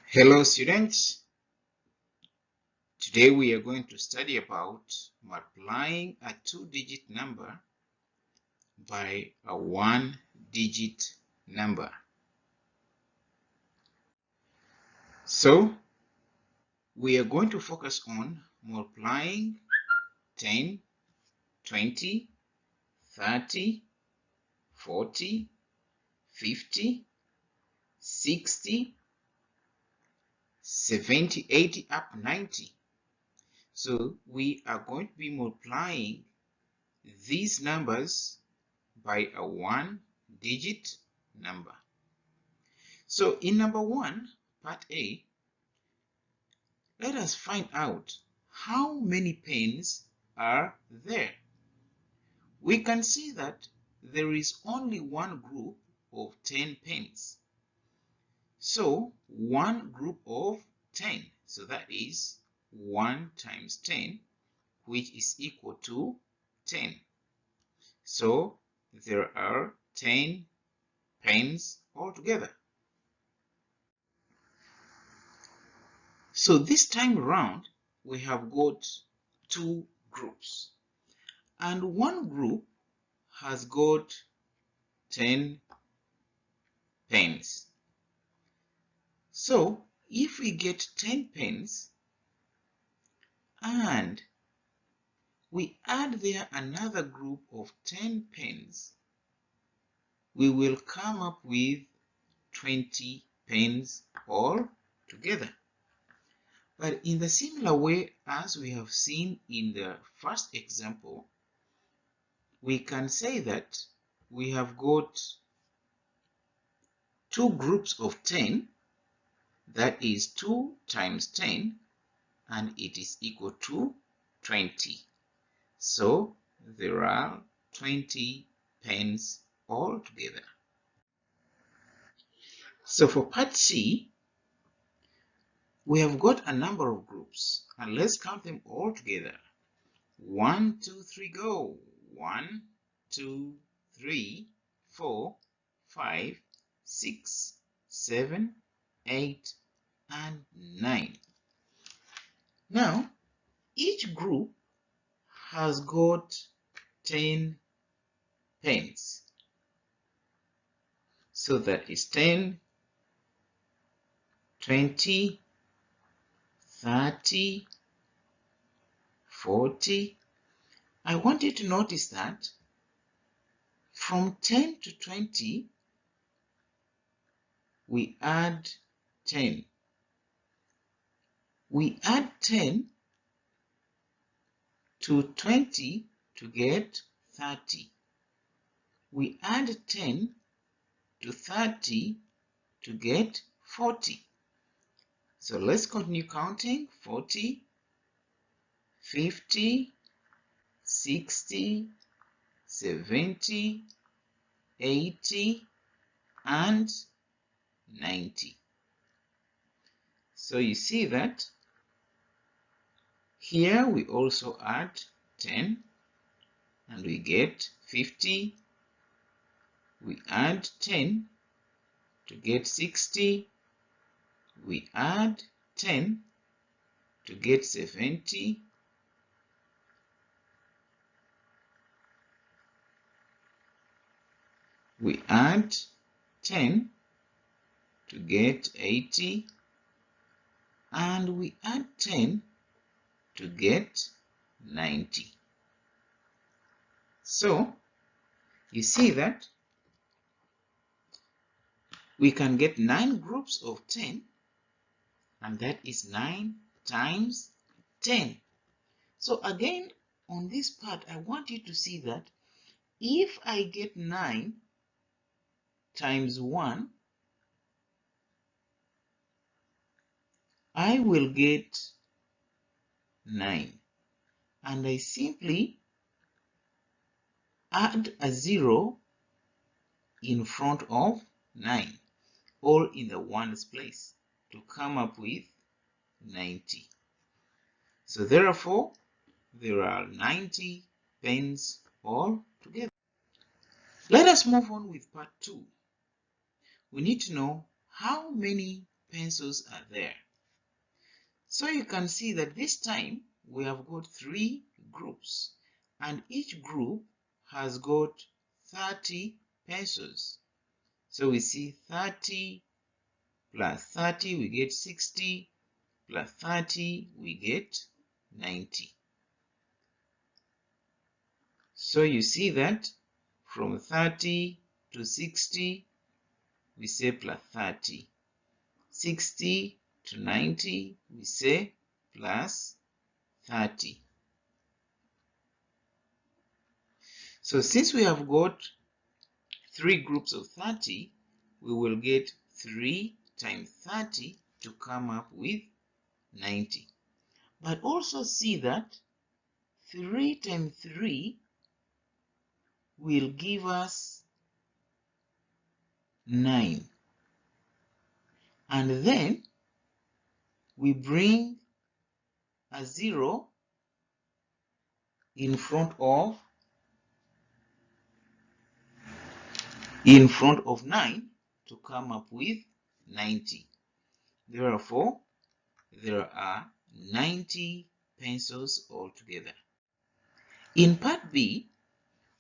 Hello students, today we are going to study about multiplying a two-digit number by a one-digit number. So we are going to focus on multiplying 10, 20, 30, 40, 50, 60, 70, 80, up 90. So we are going to be multiplying these numbers by a one-digit number. So in number 1, part A, let us find out how many pens are there. We can see that there is only one group of 10 pens. So one group of 10, so that is 1 times 10, which is equal to 10. So there are 10 pens altogether. So this time around, we have got two groups. And one group has got 10 pens. So if we get 10 pens and we add there another group of 10 pens, we will come up with 20 pens all together. But in the similar way as we have seen in the first example, we can say that we have got two groups of 10, that is 2 times 10, and it is equal to 20. So there are 20 pens altogether. So for part C, we have got a number of groups, and let's count them all together. 1, 2, 3, go. 1, 2, 3, 4, 5, 6, 7, 8, and 9. Now, each group has got 10 pens. So that is 10, 20, 30, 40. I want you to notice that from 10 to 20, we add 10. We add 10 to 20 to get 30. We add 10 to 30 to get 40. So let's continue counting. 40, 50, 60, 70, 80, and 90. So you see that here we also add 10 and we get 50. We add 10 to get 60. We add 10 to get 70. We add 10 to get 80. And we add 10 to get 90. So you see that we can get 9 groups of 10, and that is 9 times 10. So again, on this part, I want you to see that if I get 9 times 1, I will get 9. And I simply add a 0 in front of 9, all in the ones place, to come up with 90. So therefore, there are 90 pens all together. Let us move on with part 2. We need to know how many pencils are there. So you can see that this time we have got 3 groups, and each group has got 30 pencils. So we see 30 plus 30, we get 60, plus 30, we get 90. So you see that from 30 to 60, we say plus 30. 60 to 90, we say plus 30. So since we have got 3 groups of 30, we will get 3 times 30 to come up with 90. But also see that 3 times 3 will give us 9. And then we bring a 0 in front of 9 to come up with 90. Therefore, there are 90 pencils altogether. In part B,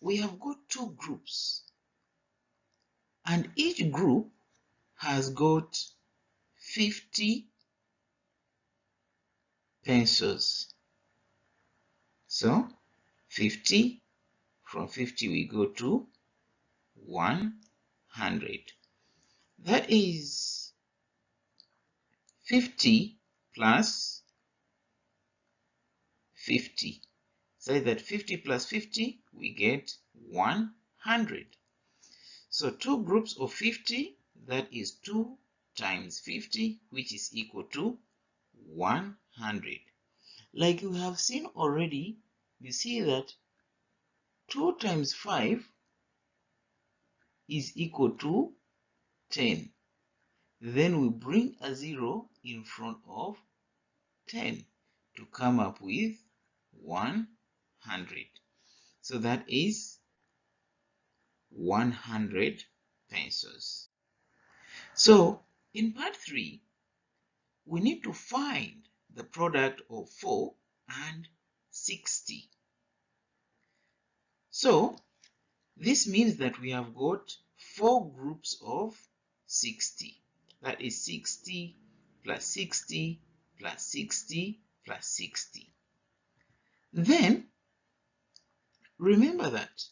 we have got 2 groups, and each group has got 50 pencils. So 50, from 50 we go to 100. That is 50 plus 50. Say that 50 plus 50, we get 100. So 2 groups of 50, that is 2 times 50, which is equal to 100. Like you have seen already, you see that 2 times 5 is equal to 10. Then we bring a 0 in front of 10 to come up with 100. So that is 100 pencils. So in part 3, we need to find the product of 4 and 60. So this means that we have got 4 groups of 60. That is 60 plus 60 plus 60 plus 60. Then remember that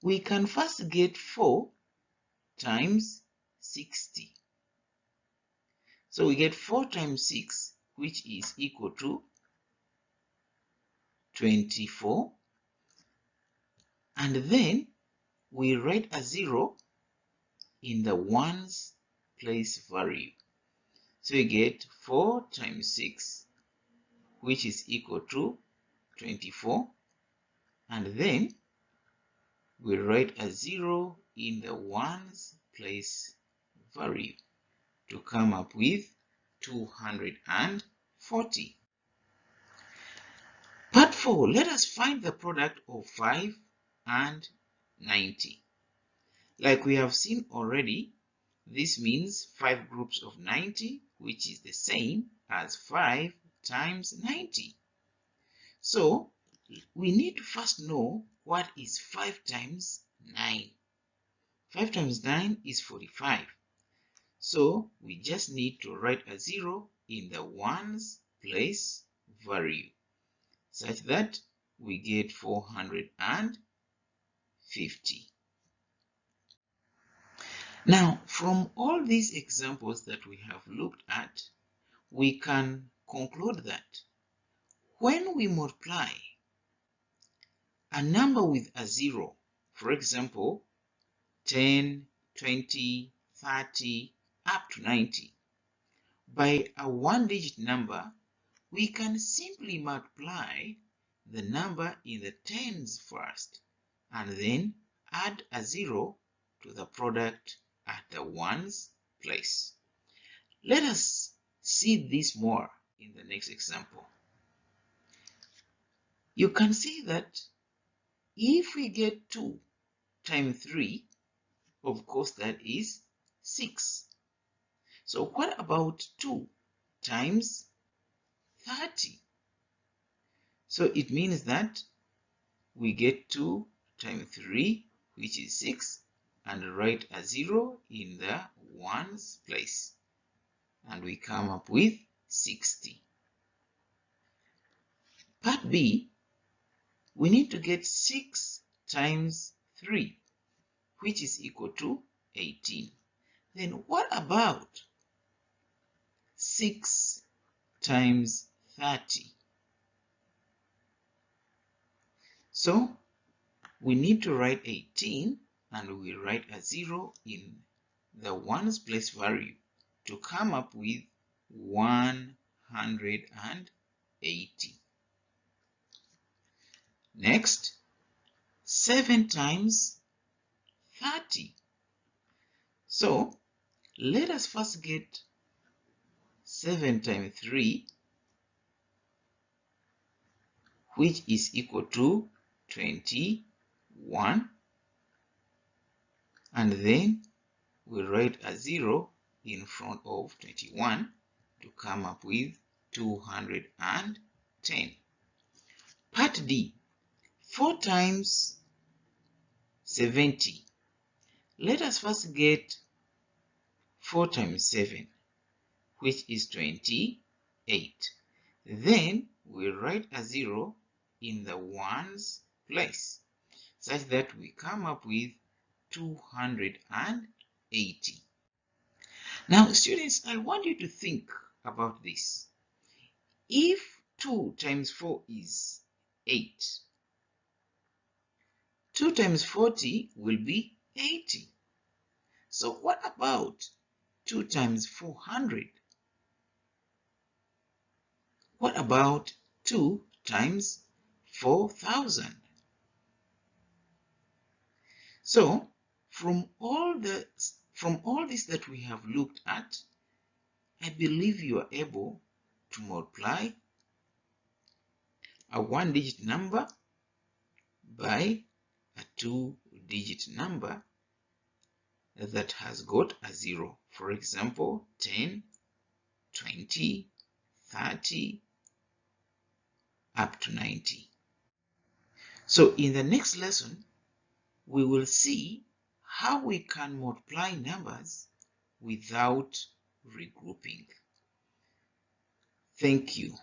we can first get 4 times 60. So we get 4 times 6, which is equal to 24. And then we write a 0 in the ones place value. So we get 4 times 6, which is equal to 24. And then we write a 0 in the ones place value to come up with 240. Part 4, let us find the product of 5 and 90. Like we have seen already, this means 5 groups of 90, which is the same as 5 times 90. So we need to first know what is 5 times 9. 5 times 9 is 45. So we just need to write a 0 in the ones place value, such that we get 450. Now, from all these examples that we have looked at, we can conclude that when we multiply a number with a 0, for example, 10, 20, 30, up to 90, by a 1-digit number, we can simply multiply the number in the tens first, and then add a 0 to the product at the ones place. Let us see this more in the next example. You can see that if we get 2 times 3, of course that is 6. So what about 2 times 30? So it means that we get 2 times 3, which is 6, and write a 0 in the ones place. And we come up with 60. Part B, we need to get 6 times 3, which is equal to 18. Then what about 6 times 30? So we need to write 18 and we write a 0 in the ones place value to come up with 180. Next, 7 times 30. So let us first get 7 times 3, which is equal to 21, and then we write a 0 in front of 21 to come up with 210. Part D, 4 times 70. Let us first get 4 times 7, which is 28. Then we write a 0 in the ones place, such that we come up with 280. Now, students, I want you to think about this. If 2 times 4 is 8, 2 times 40 will be 80. So what about 2 times 400? What about 2 times 4,000? So from all this that we have looked at, I believe you are able to multiply a 1-digit number by a 2-digit number that has got a 0. For example, 10, 20, 30, up to 90. So in the next lesson, we will see how we can multiply numbers without regrouping. Thank you.